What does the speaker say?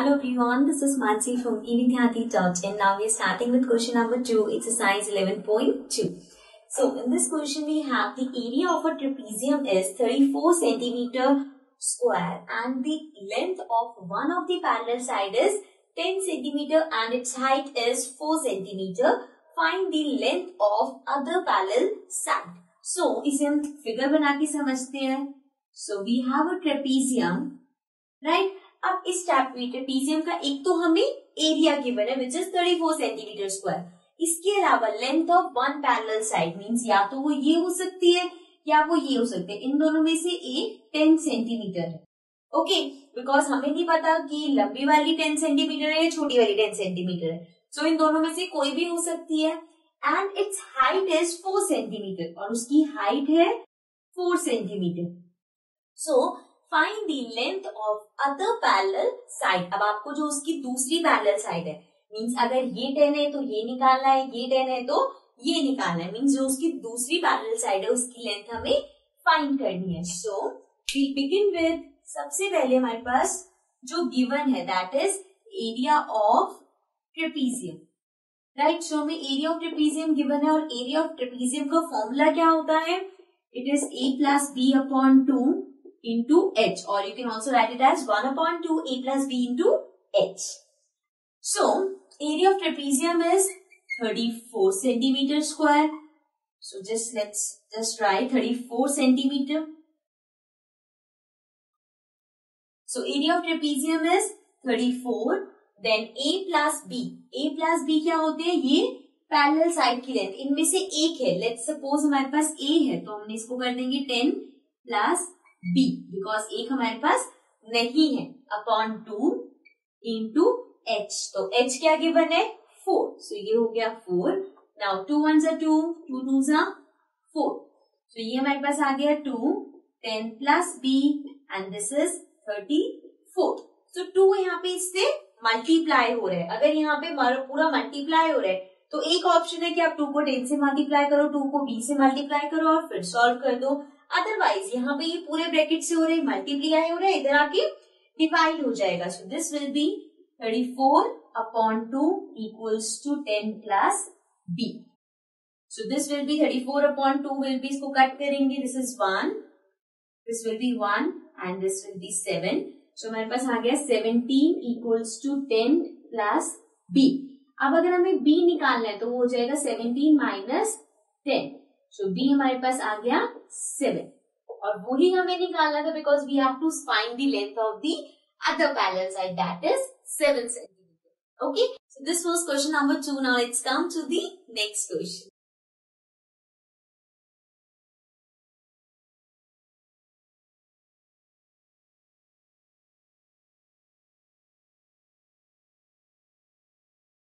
Hello everyone, this is Mansi from evidyarthi.in. Now we are starting with question number 2, exercise 11.2. So in this question we have the area of a trapezium is 34 centimeter square and the length of one of the parallel side is 10 centimeter and its height is 4 centimeter. Find the length of other parallel side. So इसे हम figure बना के समझते हैं. So we have a trapezium, right? अब इस trapezium का एक तो हमें एरिया गिवन है विच इज 34 सेंटीमीटर स्क्वायर. इसके अलावा length of one parallel side means या तो वो ये हो सकती है या वो ये हो सकते हैं. इन दोनों में से एक 10 सेंटीमीटर है. ओके, बिकॉज हमें नहीं पता कि लंबी वाली 10 सेंटीमीटर है या छोटी वाली 10 सेंटीमीटर है. सो इन दोनों में से कोई भी हो सकती है. And it's height is 4 centimetre और उसकी हाइट है 4 centimetre. So find the length of other parallel side. अब आपको जो उसकी दूसरी पैरेलल साइड है मींस अगर ये 10 है तो ये निकालना है, ये 10 है तो ये निकालना है. मींस जो उसकी दूसरी पैरेलल साइड है उसकी लेंथ हमें फाइंड करनी है. सो वी बिगिन विद सबसे पहले हमारे पास जो गिवन है that is area of trapezium, right. So हमें एरिया ऑफ ट्रेपेजियम गिवन है और एरिया ऑफ ट्रेपेजियम का फॉर्मूला क्या होता है? It is a plus b upon 2 into h, or you can also write it as 1 upon 2 a plus b into h. So area of trapezium is 34 centimeter square. So let's write 34 centimeter. So area of trapezium is 34. Then a plus b. a plus b क्या होते हैं? ये parallel side की length. इनमें से एक है. Let's suppose हमारे पास a है तो हमने इसको कर देंगे 10 प्लस b, बिकॉज एक हमारे पास नहीं है, अपॉन 2 इंटू h. तो h क्या गिवन है? 4. सो ये हो गया 4. Now 2 1s are 2, 2 2s are 4. सो ये हमारे पास आ गया 2, 10 plus b and this is 34. सो 2 यहाँ पे इससे मल्टीप्लाई हो रहा है. अगर यहाँ पे पूरा मल्टीप्लाई हो रहा है तो एक ऑप्शन है कि आप 2 को 10 से मल्टीप्लाई करो, 2 को b से मल्टीप्लाई करो और फिर सॉल्व कर दो. अदरवाइज यहाँ पे ये पूरे ब्रैकेट से हो रहे मल्टीप्लाई हो रहा है, इधर आके डिवाइड हो जाएगा. So this will be 34 upon 2 equals to 10 plus b. So this will be 34 upon 2 will be, इसको कट करेंगे, this is 1, this will be 1 and this will be 7. So हमारे पास आ गया 17 इक्वल्स टू 10 प्लस b. अब अगर हमें b निकालना है तो वो हो जाएगा 17 माइनस 10. सो b हमारे पास आ गया 7 और वही हमें निकालना था because we have to find the length of the other parallel side that is 7 centimetre. Okay, so this was question number 2. Now let's come to the next question.